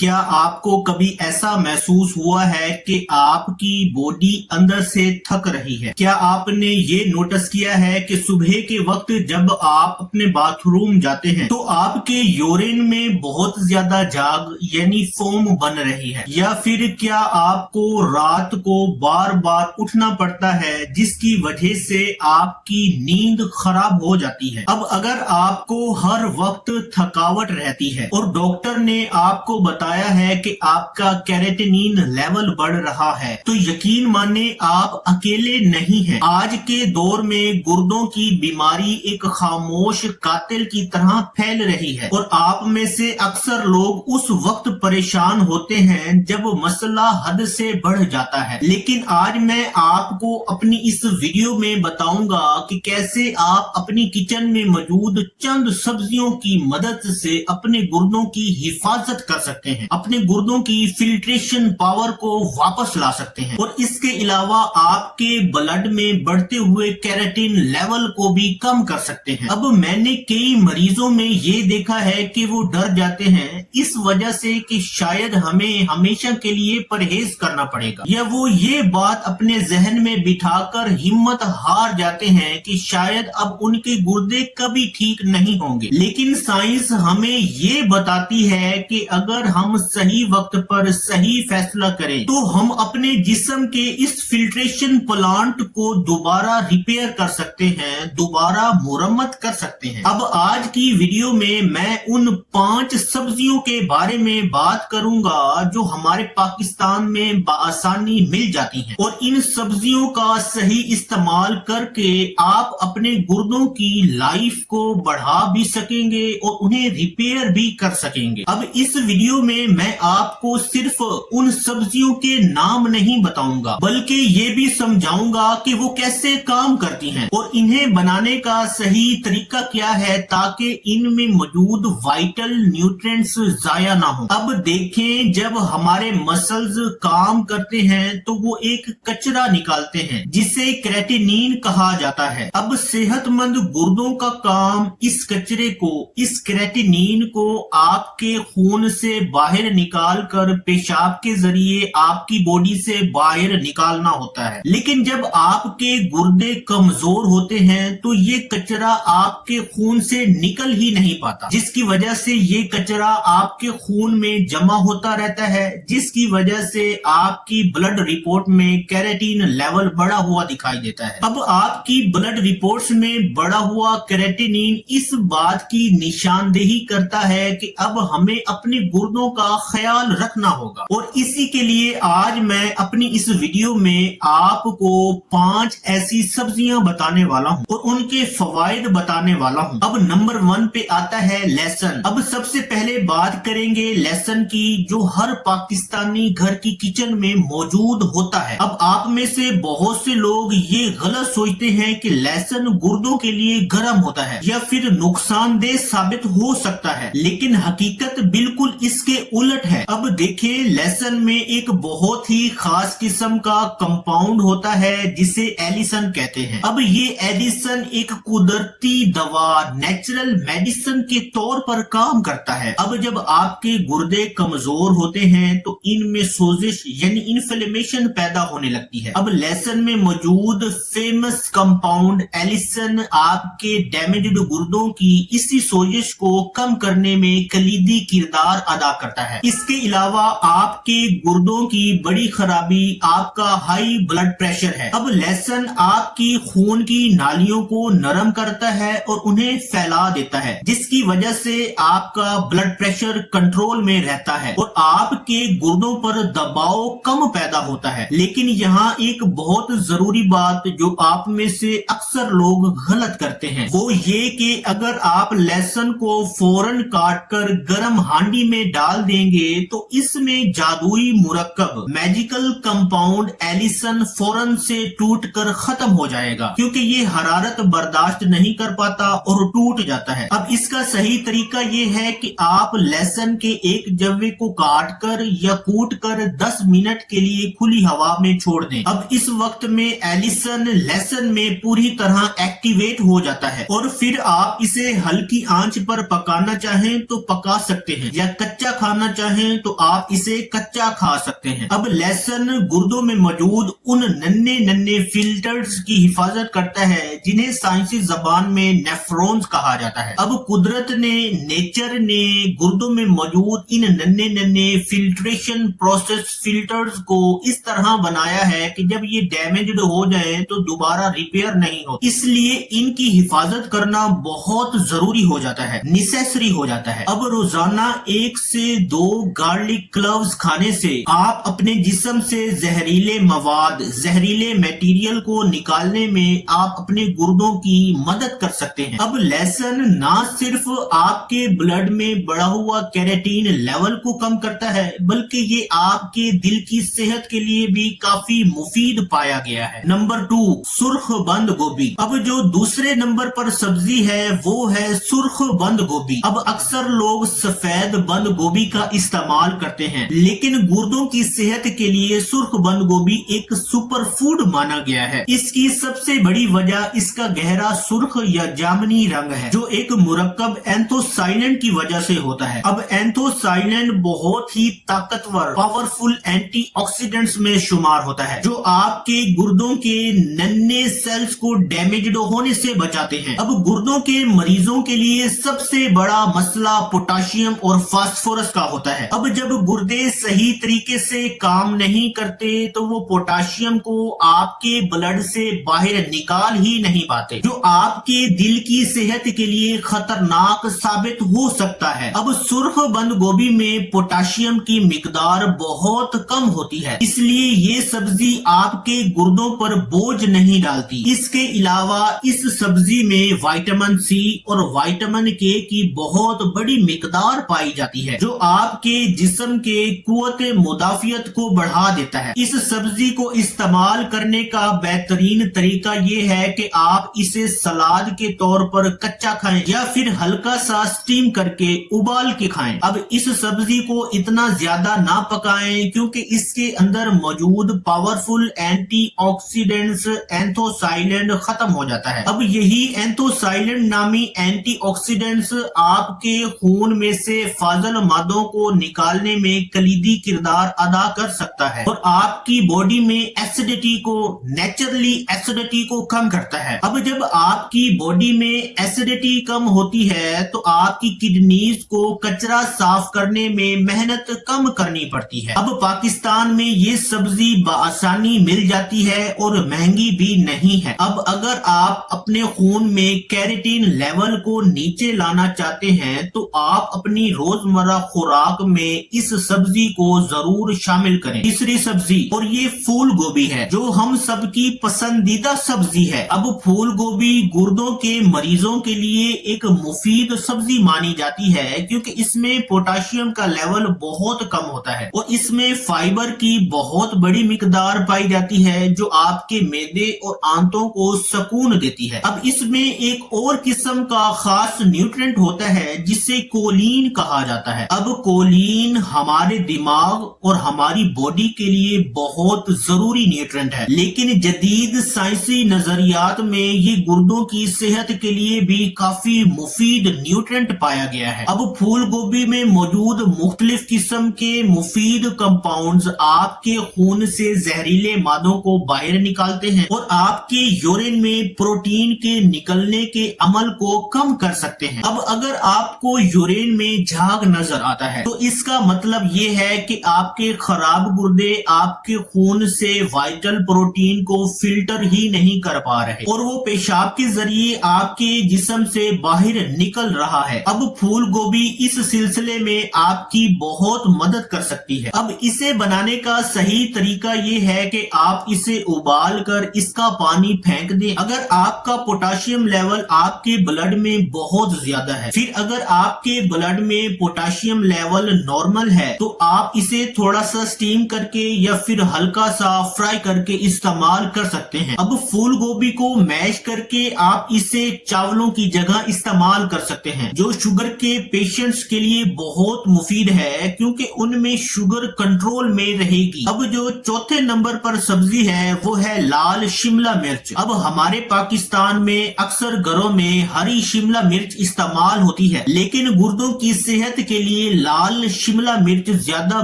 क्या आपको कभी ऐसा महसूस हुआ है कि आपकी बॉडी अंदर से थक रही है? क्या आपने ये नोटिस किया है कि सुबह के वक्त जब आप अपने बाथरूम जाते हैं तो आपके यूरिन में बहुत ज्यादा झाग यानी फोम बन रही है? या फिर क्या आपको रात को बार बार उठना पड़ता है जिसकी वजह से आपकी नींद खराब हो जाती है? अब अगर आपको हर वक्त थकावट रहती है और डॉक्टर ने आपको बताया है कि आपका कैरेटिनिन लेवल बढ़ रहा है, तो यकीन माने आप अकेले नहीं हैं। आज के दौर में गुर्दों की बीमारी एक खामोश कातिल की तरह फैल रही है और आप में से अक्सर लोग उस वक्त परेशान होते हैं जब मसला हद से बढ़ जाता है। लेकिन आज मैं आपको अपनी इस वीडियो में बताऊंगा कि कैसे आप अपनी किचन में मौजूद चंद सब्जियों की मदद से अपने गुर्दों की हिफाजत कर सकते हैं, अपने गुर्दों की फिल्ट्रेशन पावर को वापस ला सकते हैं और इसके अलावा आपके ब्लड में बढ़ते हुए कैरेटिन लेवल को भी कम कर सकते हैं। अब मैंने कई मरीजों में ये देखा है कि वो डर जाते हैं इस वजह से कि शायद हमें हमेशा के लिए परहेज करना पड़ेगा, या वो ये बात अपने जहन में बिठाकर हिम्मत हार जाते हैं कि शायद अब उनके गुर्दे कभी ठीक नहीं होंगे। लेकिन साइंस हमें ये बताती है कि अगर हम सही वक्त पर सही फैसला करें तो हम अपने जिस्म के इस फिल्ट्रेशन प्लांट को दोबारा रिपेयर कर सकते हैं, दोबारा मुरम्मत कर सकते हैं। अब आज की वीडियो में मैं उन 5 सब्जियों के बारे में बात करूंगा जो हमारे पाकिस्तान में बआसानी मिल जाती हैं और इन सब्जियों का सही इस्तेमाल करके आप अपने गुर्दों की लाइफ को बढ़ा भी सकेंगे और उन्हें रिपेयर भी कर सकेंगे। अब इस वीडियो में मैं आपको सिर्फ उन सब्जियों के नाम नहीं बताऊंगा बल्कि ये भी समझाऊंगा कि वो कैसे काम करती हैं और इन्हें बनाने का सही तरीका क्या है ताकि इनमें मौजूद वाइटल न्यूट्रिएंट्स जाया ना हो। अब देखें, जब हमारे मसल्स काम करते हैं तो वो एक कचरा निकालते हैं जिसे क्रेटिनिन कहा जाता है। अब सेहतमंद गुर्दों का काम इस कचरे को, इस क्रेटिनिन को आपके खून से बाहर निकाल कर पेशाब के जरिए आपकी बॉडी से बाहर निकालना होता है। लेकिन जब आपके गुर्दे कमजोर होते हैं तो ये कचरा आपके खून से निकल ही नहीं पाता, जिसकी वजह से ये कचरा आपके खून में जमा होता रहता है, जिसकी वजह से आपकी ब्लड रिपोर्ट में कैरेटिन लेवल बढ़ा हुआ दिखाई देता है। अब आपकी ब्लड रिपोर्ट्स में बढ़ा हुआ कैरेटिनिन इस बात की निशानदेही करता है कि अब हमें अपने गुर्दों का ख्याल रखना होगा और इसी के लिए आज मैं अपनी इस वीडियो में आपको 5 ऐसी सब्जियां बताने वाला हूं और उनके फवाइद बताने वाला हूं। अब नंबर 1 पे आता है लहसुन। अब सबसे पहले बात करेंगे लहसुन की, जो हर पाकिस्तानी घर की किचन में मौजूद होता है। अब आप में से बहुत से लोग ये गलत सोचते हैं कि लहसुन गुर्दों के लिए गर्म होता है या फिर नुकसानदेह साबित हो सकता है, लेकिन हकीकत बिल्कुल इसके उलट है। अब देखिए, लहसुन में एक बहुत ही खास किस्म का कंपाउंड होता है जिसे एलिसन कहते हैं। अब ये एलिसन एक कुदरती दवा, नेचुरल मेडिसिन के तौर पर काम करता है। अब जब आपके गुर्दे कमजोर होते हैं तो इनमें सोजिश यानी इन्फ्लेमेशन पैदा होने लगती है। अब लहसुन में मौजूद फेमस कंपाउंड एलिसन आपके डैमेज्ड गुर्दों की इसी सोजिश को कम करने में कलीदी किरदार अदा करता है। इसके अलावा आपके गुर्दों की बड़ी खराबी आपका हाई ब्लड प्रेशर है। अब लहसुन आपकी खून की नालियों को नरम करता है और उन्हें फैला देता है, जिसकी वजह से आपका ब्लड प्रेशर कंट्रोल में रहता है और आपके गुर्दों पर दबाव कम पैदा होता है। लेकिन यहाँ एक बहुत जरूरी बात जो आप में से अक्सर लोग गलत करते हैं, वो ये कि अगर आप लहसुन को फौरन काट कर गर्म हांडी में डाल देंगे तो इसमें जादुई मुरक्कब मैजिकल कंपाउंड एलिसन फौरन से टूटकर खत्म हो जाएगा, क्योंकि ये हरारत बर्दाश्त नहीं कर पाता और टूट जाता है। अब इसका सही तरीका ये है कि आप लहसुन के एक जव्वे को काट कर या कूट कर 10 मिनट के लिए खुली हवा में छोड़ दें। अब इस वक्त में एलिसन लहसुन में पूरी तरह एक्टिवेट हो जाता है और फिर आप इसे हल्की आंच पर पकाना चाहें तो पका सकते हैं या कच्चा खाना चाहें तो आप इसे कच्चा खा सकते हैं। अब लहसुन गुर्दों में मौजूद उन नन्हे नन्हे फिल्टर्स की हिफाजत करता है जिन्हें साइंसी जबान में नेफ्रॉन्स कहा जाता है। अब कुदरत ने, नेचर ने गुर्दों में मौजूद इन नन्हे नन्हे फिल्ट्रेशन प्रोसेस फिल्टर्स को इस तरह बनाया है कि जब ये डैमेज्ड हो जाए तो दोबारा रिपेयर नहीं हो, इसलिए इनकी हिफाजत करना बहुत जरूरी हो जाता है, नेसेसरी हो जाता है। अब रोजाना 1 से 2 गार्लिक क्लव्स खाने से आप अपने जिस्म से जहरीले मवाद, जहरीले मटेरियल को निकालने में आप अपने गुर्दों की मदद कर सकते हैं। अब लहसुन ना सिर्फ आपके ब्लड में बढ़ा हुआ कैरेटीन लेवल को कम करता है, बल्कि ये आपके दिल की सेहत के लिए भी काफी मुफीद पाया गया है। नंबर 2, सुर्ख बंद गोभी। अब जो दूसरे नंबर पर सब्जी है वो है सुर्ख बंद गोभी। अब अक्सर लोग सफेद बंद गोभी का इस्तेमाल करते हैं, लेकिन गुर्दों की सेहत के लिए सुर्ख बंद गोभी एक सुपर फूड माना गया है। इसकी सबसे बड़ी वजह इसका गहरा सुर्ख या जामुनी रंग है, जो एक मुरक्कब एंथोसाइलेंट की वजह से होता है। अब एंथोसाइलेंट बहुत ही ताकतवर, पावरफुल एंटीऑक्सीडेंट्स में शुमार होता है, जो आपके गुर्दों के नन्हे सेल्स को डैमेज्ड होने से बचाते हैं। अब गुर्दों के मरीजों के लिए सबसे बड़ा मसला पोटाशियम और फास्फोरस का होता है। अब जब गुर्दे सही तरीके से काम नहीं करते तो वो पोटाशियम को आपके ब्लड से बाहर निकाल ही नहीं पाते, जो आपके दिल की सेहत के लिए खतरनाक साबित हो सकता है। अब सुर्ख बंद गोभी में पोटाशियम की मिकदार बहुत कम होती है, इसलिए ये सब्जी आपके गुर्दों पर बोझ नहीं डालती। इसके अलावा इस सब्जी में विटामिन सी और विटामिन के की बहुत बड़ी मिकदार पाई जाती है, जो आपके जिस्म के कुव्वत मुदाफियत को बढ़ा देता है। इस सब्जी को इस्तेमाल करने का बेहतरीन तरीका ये है कि आप इसे सलाद के तौर पर कच्चा खाएं या फिर हल्का सा स्टीम करके उबाल के खाएं। अब इस सब्जी को इतना ज्यादा ना पकाएं क्योंकि इसके अंदर मौजूद पावरफुल एंटीऑक्सीडेंट्स एंथोसाइलेंट खत्म हो जाता है। अब यही एंथोसाइलेंट नामी एंटीऑक्सीडेंट्स आपके खून में से फाजल मादों को निकालने में कलीदी किरदार अदा कर सकता है और आपकी बॉडी में एसिडिटी को, नेचुरली एसिडिटी को कम करता है। अब जब आपकी बॉडी में एसिडिटी कम होती है तो आपकी किडनीज को कचरा साफ करने में मेहनत कम करनी पड़ती है। अब पाकिस्तान में ये सब्जी बआसानी मिल जाती है और महंगी भी नहीं है। अब अगर आप अपने खून में कैरेटीन लेवल को नीचे लाना चाहते हैं तो आप अपनी रोजमर्रा खुराक में इस सब्जी को जरूर शामिल करें। तीसरी सब्जी, और ये फूल गोभी है, जो हम सबकी पसंदीदा सब्जी है। अब फूल गोभी गुर्दों के मरीजों के लिए एक मुफीद सब्जी मानी जाती है क्योंकि इसमें पोटाशियम का लेवल बहुत कम होता है और इसमें फाइबर की बहुत बड़ी मिकदार पाई जाती है, जो आपके मैदे और आंतों को सुकून देती है। अब इसमें एक और किस्म का खास न्यूट्रिएंट होता है जिसे कोलिन कहा जाता है। अब कोलिन हमारे दिमाग और हमारी बॉडी के लिए बहुत जरूरी न्यूट्रिएंट है, लेकिन जदीद साइंसी नजरियात में ये गुर्दों की सेहत के लिए भी काफी मुफीद न्यूट्रिएंट पाया गया है। अब फूल गोभी में मौजूद मुख्तलिफ किस्म के मुफीद कंपाउंड्स आपके खून से जहरीले मादों को बाहर निकालते हैं और आपके यूरिन में प्रोटीन के निकलने के अमल को कम कर सकते हैं। अब अगर आपको यूरिन में झाग नजर आता है तो इसका मतलब ये है कि आपके खराब गुर्दे आपके खून से वाइटल प्रोटीन को फिल्टर ही नहीं कर पा रहे और वो पेशाब के जरिए आपके जिस्म से बाहर निकल रहा है। अब फूल गोभी इस सिलसिले में आपकी बहुत मदद कर सकती है। अब इसे बनाने का सही तरीका ये है कि आप इसे उबाल कर इसका पानी फेंक दें अगर आपका पोटाशियम लेवल आपके ब्लड में बहुत ज्यादा है। फिर अगर आपके ब्लड में पोटाशियम लेवल नॉर्मल है तो आप इसे थोड़ा सा स्टीम करके या फिर हल्का सा फ्राई करके इस्तेमाल कर सकते हैं। अब फूल गोभी को मैश करके आप इसे चावलों की जगह इस्तेमाल कर सकते हैं, जो शुगर के पेशेंट्स के लिए बहुत मुफीद है क्योंकि उनमें शुगर कंट्रोल में रहेगी। अब जो चौथे नंबर पर सब्जी है वो है लाल शिमला मिर्च। अब हमारे पाकिस्तान में अक्सर घरों में हरी शिमला मिर्च इस्तेमाल होती है, लेकिन गुर्दों की सेहत के लिए लाल शिमला मिर्च ज्यादा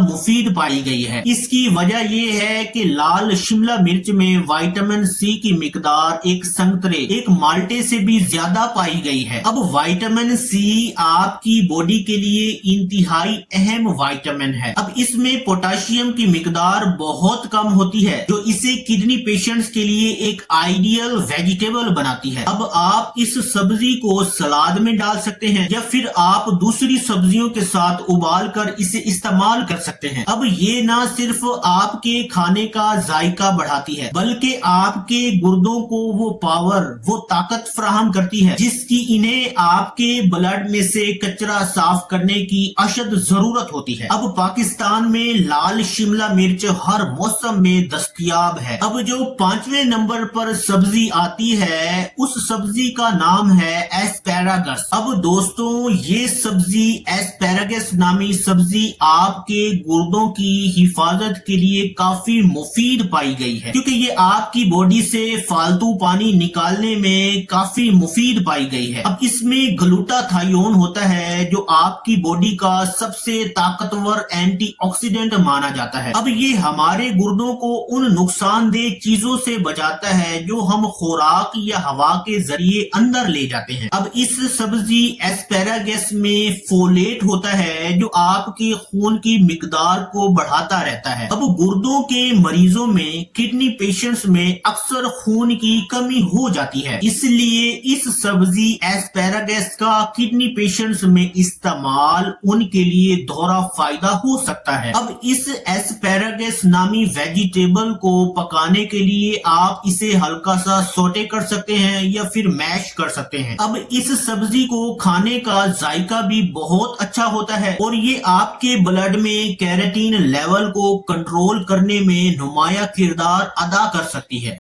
मुफीद पाई गई है। इसकी वजह ये है कि लाल शिमला मिर्च में विटामिन सी की मिकदार एक संतरे, एक माल्टे से भी ज्यादा पाई गई है। अब विटामिन सी आपकी बॉडी के लिए इंतहाई अहम विटामिन है। अब इसमें पोटेशियम की मिकदार बहुत कम होती है, जो इसे किडनी पेशेंट्स के लिए एक आइडियल वेजिटेबल बनाती है। अब आप इस सब्जी को सलाद में डाल सकते हैं या फिर आप दूसरी सब्जियों के साथ उबाल कर इसे इस्तेमाल कर सकते हैं। अब ये ना सिर्फ आपके खाने का जायका बढ़ाती है, बल्कि आपके गुर्दों को वो पावर, वो ताकत फराहम करती है जिसकी इन्हें आपके ब्लड में से कचरा साफ करने की अशद जरूरत होती है। अब पाकिस्तान में लाल शिमला मिर्च हर मौसम में दस्तयाब है। अब जो 5वें नंबर पर सब्जी आती है, उस सब्जी का नाम है एस्पैरागस। अब दोस्तों, ये सब्जी एस्पैरागस नामी सब्जी आपके गुर्दों की हिफाजत के लिए काफी मुफीद पाई गई है, क्योंकि ये आपकी बॉडी से फालतू पानी निकालने में काफी मुफीद पाई गई है। अब इसमें ग्लूटाथायोन होता है, जो आपकी बॉडी का सबसे ताकतवर एंटीऑक्सीडेंट माना जाता है। अब ये हमारे गुर्दों को उन नुकसानदेह चीजों से बचाता है जो हम खुराक या हवा के जरिए अंदर ले जाते हैं। अब इस सब्जी एस्पैरागस में फोलेट होता है, जो आपके खून की मिकदार को बढ़ाता रहता है। अब गुर्दों के मरीजों में, किडनी पेशेंट्स में अक्सर खून की कमी हो जाती है, इसलिए इस सब्जी एस्पैरागस का किडनी पेशेंट्स में इस्तेमाल उनके लिए दोहरा फायदा हो सकता है। अब इस एस्पैरागस नामी वेजिटेबल को पकाने के लिए आप इसे हल्का सा सोटे कर सकते हैं या फिर मैश कर सकते हैं। अब इस सब्जी को खाने का जायका भी बहुत अच्छा होता है और ये आपके ब्लड में कैरोटीन लेवल को कंट्रोल करने में नुमाया किरदार अदा कर सकती है।